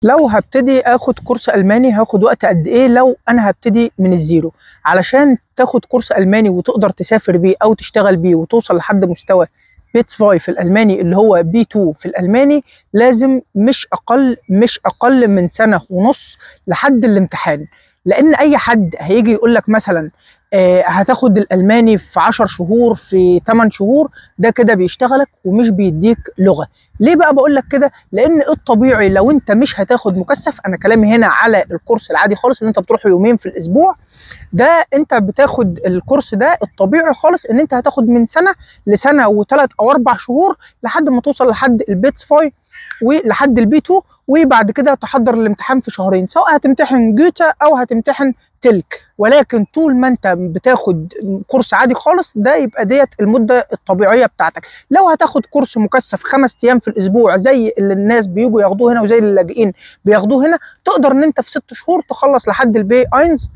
لو هبتدي اخد كورس الماني هاخد وقت قد ايه لو انا هبتدي من الزيرو؟ علشان تاخد كورس الماني وتقدر تسافر بيه او تشتغل بيه وتوصل لحد مستوى بيتس فاي في الالماني اللي هو بي 2 في الالماني، لازم مش اقل من سنه ونص لحد الامتحان. لان اي حد هيجي يقول لك مثلا هتاخد الالماني في 10 شهور في 8 شهور، ده كده بيشتغلك ومش بيديك لغه. ليه بقى بقول لك كده؟ لان الطبيعي لو انت مش هتاخد مكثف، انا كلامي هنا على الكورس العادي خالص اللي انت بتروح يومين في الاسبوع، ده انت بتاخد الكورس ده الطبيعي خالص ان انت هتاخد من سنه لسنه وثلاث او اربع شهور لحد ما توصل لحد البيتس فاي ولحد البي 2، وبعد كده تحضر الامتحان في شهرين، سواء هتمتحن جوتا او هتمتحن تلك. ولكن طول ما انت بتاخد كورس عادي خالص، ده يبقى ديت المده الطبيعيه بتاعتك. لو هتاخد كورس مكثف 5 ايام في الاسبوع زي اللي الناس بيجوا ياخدوه هنا وزي اللاجئين بياخدوه هنا، تقدر ان انت في 6 شهور تخلص لحد البي اينز،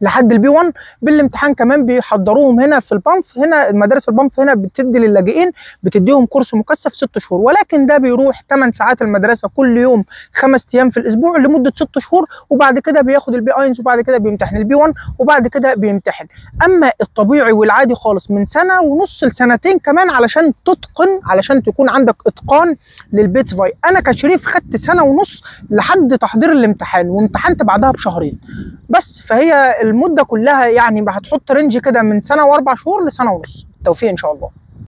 لحد البي 1. بالامتحان كمان بيحضروهم هنا في البنف، هنا مدارس البنف هنا بتدي للاجئين، بتديهم كورس مكثف 6 شهور، ولكن ده بيروح 8 ساعات المدرسه كل يوم 5 ايام في الاسبوع لمده 6 شهور، وبعد كده بياخد البي اينز، وبعد كده بيمتحن البي 1، وبعد كده بيمتحن. اما الطبيعي والعادي خالص من سنه ونص لسنتين كمان علشان تتقن، علشان تكون عندك اتقان للبيتس فاي. انا كشريف خدت سنه ونص لحد تحضير الامتحان، وامتحنت بعدها بشهرين بس. فهي المده كلها يعني هتحط رينج كده من سنه واربع شهور لسنه ونص. توفيق ان شاء الله.